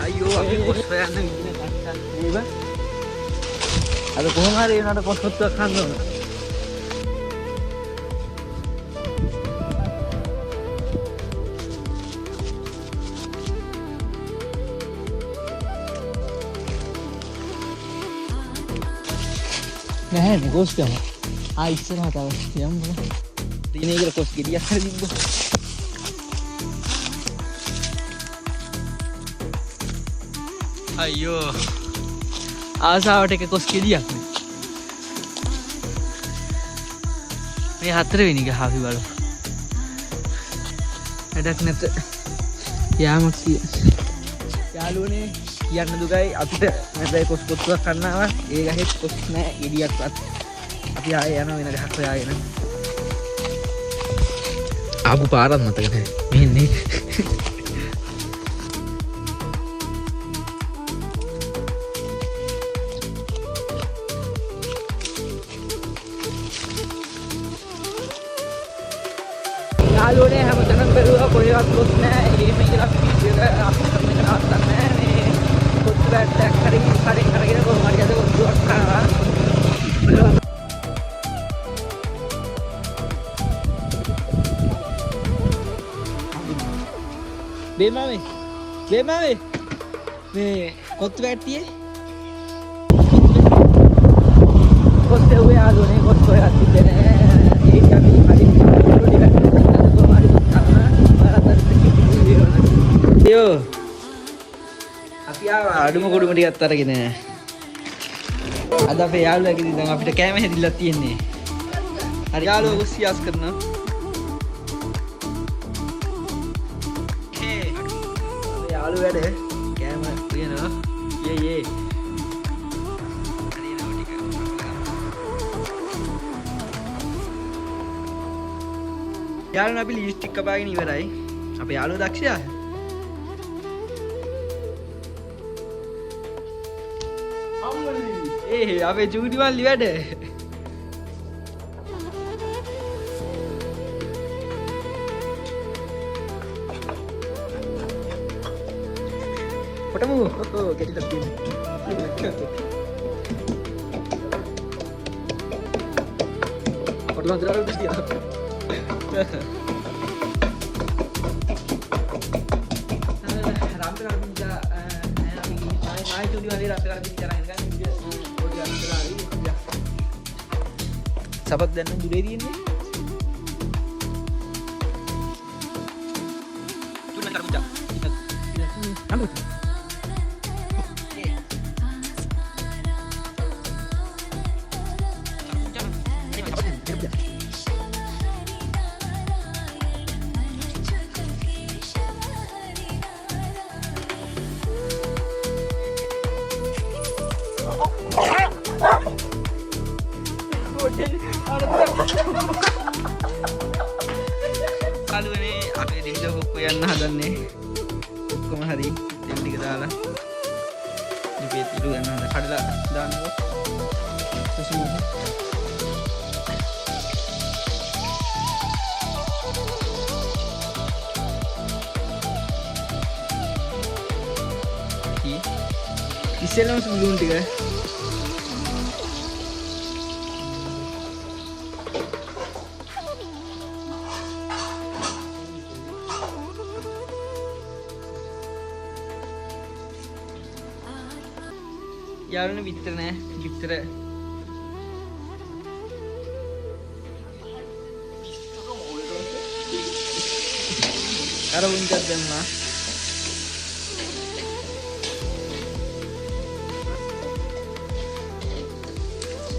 Ayo, aku kosnya nih ini kan. Iya. Ada pohon hari ini ada kos foto kan tuh. Nah, ini kos dia. Ais lah tahu yang mana. Ini kira kos dia hari ini. Ayo. ආසාවට එක කොස් කෙලියක් මේ හතරවෙනි ගහ අපි බලමු වැඩක් නැත යාමක් යාළුවනේ කියන්න දුකයි අපිට නැබැයි කොස් කොත්තුවක් කන්න ආවා ඒ ගහෙත් කොස් නැහැ ගෙඩියක්වත් අපි ආයේ යනවා වෙන ගහක් හොයාගෙන ආපු පාරක් මතක නැහැ මෙන්නේ යාළුවනේ හැමතැනම බැලුවා කොහෙවත් කොස් නැහැ. එහෙම කියලා වීඩියෝ එක අප්ලෝඩ් කරන්න නවත්තන්න නැහැ. මේ කොත්තු බැට්ටක් හරි අරගෙන කොහොම හරි අද කොත්තුවක් කරනවා. බේමාවේ මේ කොත්තු බැට්ටියේ කොස් දෙව්වේ යාළුවනේ කොස් කොහෙවත් තිබෙන්නේ නැහැ. ඒක අපි හරි Yo, අපි ආවා අඩුම කුඩුම ටිකක් අරගෙන. අද අපේ යාළුවා කිව්වා දැන් අපිට කැම හැදිලා තියෙන්නේ. හරි යාළුවා උස්සියාස් කරනවා. හේ. අපේ යාළුවා වැඩ කැම තියනවා. යේ. යාළුවා අපි ලිස්ටික් කපාගෙන ඉවරයි. අපේ යාළුවා දක්ෂයා. Eh, apa judi mali ada? Fotomu? Oh, jadi lebih. Foto terlalu dia. Ramai orang bicara, saya judi mali ramai orang bicara kan. Sahabat dan budaya ini. Itu nanti puncak. Ambil. Lalu ini apa di video kuyan hadannya ඔක්කොම හරි දෙල් ටික දාලා ඉපේ තිරු ගන්න හද කඩලා දාන්නකො සුසුමු ඉස්සෙල්ලම සුළුන් ටික යාළුවනේ විතර නෑ විතර අර උන්ජත් දැම්මා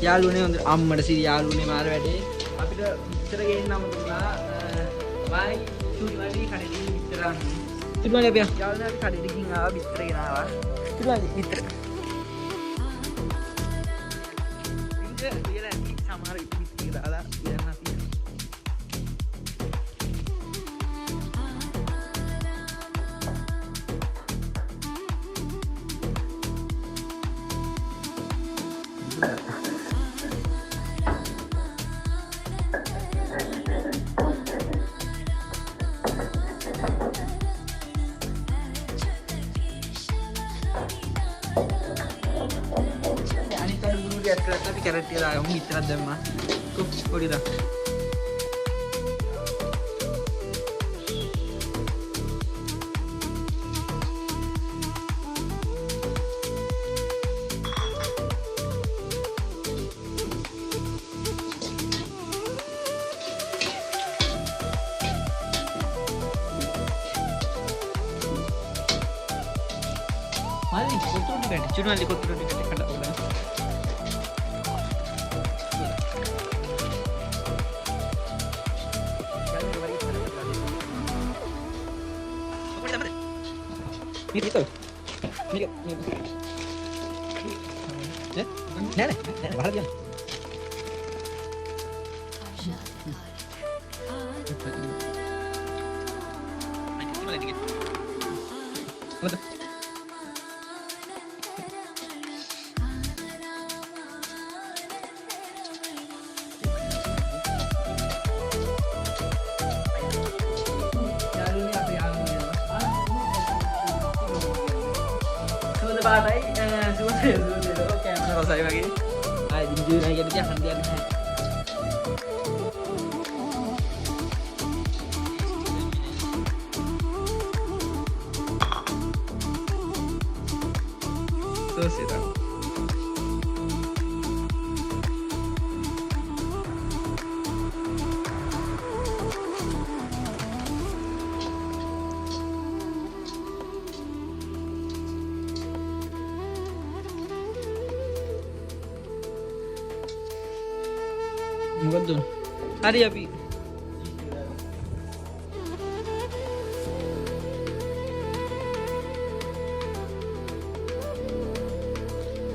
යාළුවනේ හොඳ අම්මට සිරි යාළුවනේ මාර වැඩේ අපිට විතර ගේන්නම දුන්නා මයි චුටි කඩේදී විතර අන්නේ චුටි අපි යාළුවනේ අපි කඩේදී ගිහින් ආවා විතර ගෙනාවා චුටි විතර සමහර ඉතිරි දාලා යන්න තියෙනවා චූටි ඇඩ් කරලා අපි කැරට් ටික දාගමු. ඉතරක් දැම්මා. පොඩි දා. Mali, kotor nih kan? Cuma di kotor nih kan? Kada udah. Ini itu. Ini. Nenek, bahar dia. Betul. Batai, sudah kamera saya lagi. Ayo jujur aja dia akan dia. Terus itu. මොකද්ද? හරි අපි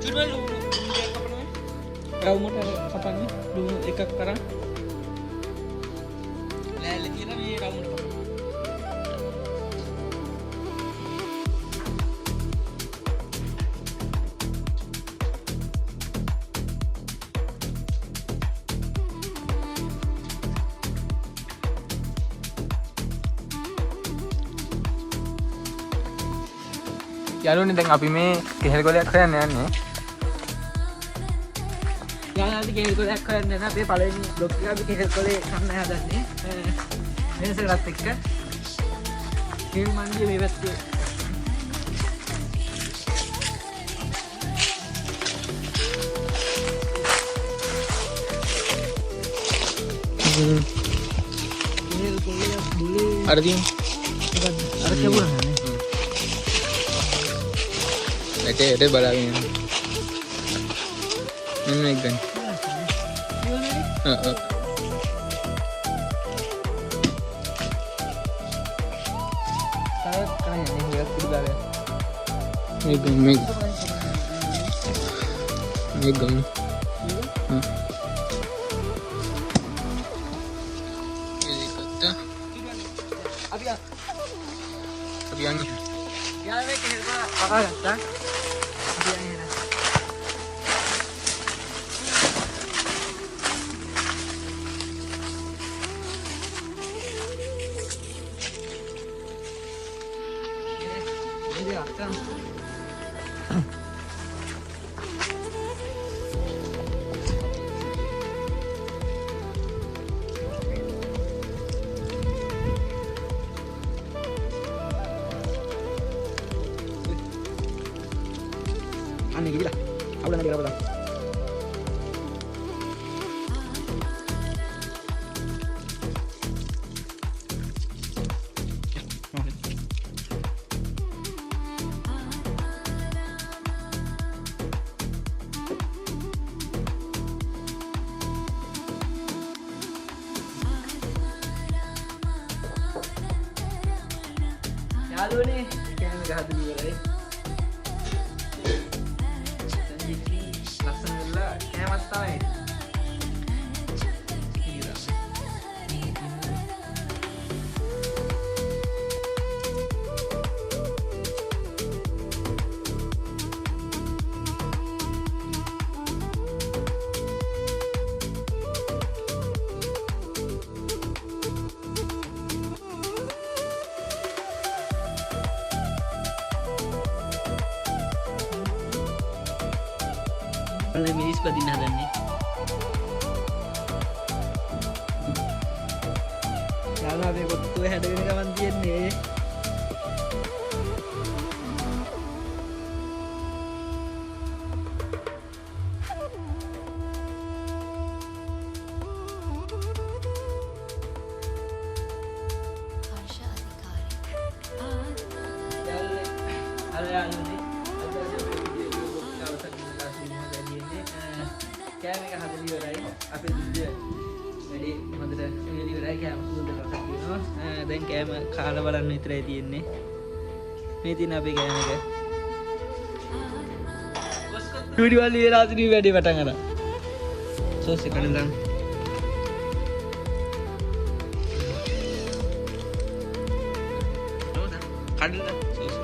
චුරුවල් කපනවා. රවුමට කපන්නේ. ලුණු එකක් කරන්. ලෑල්ල තියලා මේ රවුමට කපනවා. යාළුවනේ දැන් අපි මේ කෙහෙල් ගොලයක් හොයන්න යන්නේ. යාළුවනේ කෙහෙල් ගොලයක් හොයන්න යන අපේ පළවෙනි බ්ලොග් එක අපි කෙහෙල් ගොලේ කන්න හදන්නේ. වෙනසකටත් එක්ක. කෙහෙල් මන්දිය මේ පැත්තේ. කෙහෙල් ගොලේ බුලේ අර තියෙන අර කෙවුරා නේ. ඒකේ බලාගෙන යන්න. මෙන්න එක ගන්න. මේක ගන්න. අපි යන්නේ. යාළුවේ කෙහෙල් ගොල කපා ගත්තා. Aneh gila. Aku udah nggak berapa. යාළුවනේ කෑම ගහද ඉවරයි. ලස්සන වෙලා කෑමක් තමයි. ඔන්න මිනිස් පදින්න හදන්නේ. යාළුවා අපේ කොත්තුව හැදගෙන ගමන් තියෙන්නේ. කෑම එක හදලා ඉවරයි. අපේ දුද්ද වැඩි හොඳට එළිය ඉවරයි. කෑම හොඳට රසක් තියෙනවා. දැන් කෑම කාලා බලන්න විතරයි තියෙන්නේ. මේ තියෙන අපේ කෑම එක. වීඩියෝ වල ඉවර ආදී වැඩි පටන් ගන්න. සෝස් එක කඩලා කඩලා sauce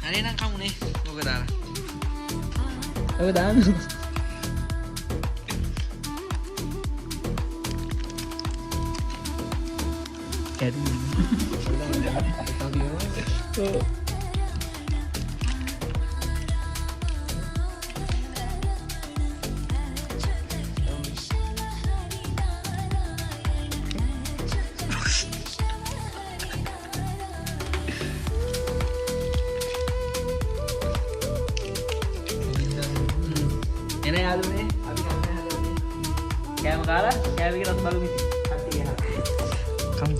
hari nang kamu nih mau ke dalam mau ke dalam jadi ini යාළුවනේ අපි කන්නේ හදන්නේ කෑම කාලා කෑම එක රස බලමු ඉතින් කට්ටිය ගහලා කම්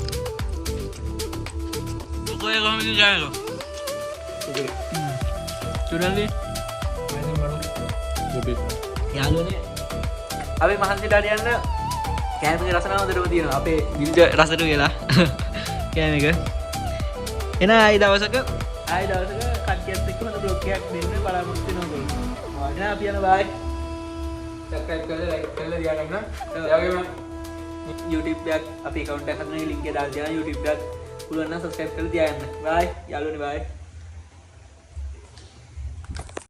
කොහේ කොහමද ගායකෝ චුරල්ලි යාළුවනේ අපි මහන්සියට හරියන්න කෑම එකේ රස නම් හොඳටම තියෙනවා අපේ දිල්ද රසට වෙලා කෑම එක එන ආයි දවසක කට්ටියත් එක්ක හොඳ බ්ලොග් එකක් දෙන්න බලාපොරොත්තු වෙනවා ඔයගොල්ලෝ එන අපි යනවා බයි सब्सक्राइब कर लाइक कर दिया करना YouTube पे आप अकाउंट है लिंक डाल दिया YouTube पे पुराना सब्सक्राइब कर दिया बाय यालों ने बाय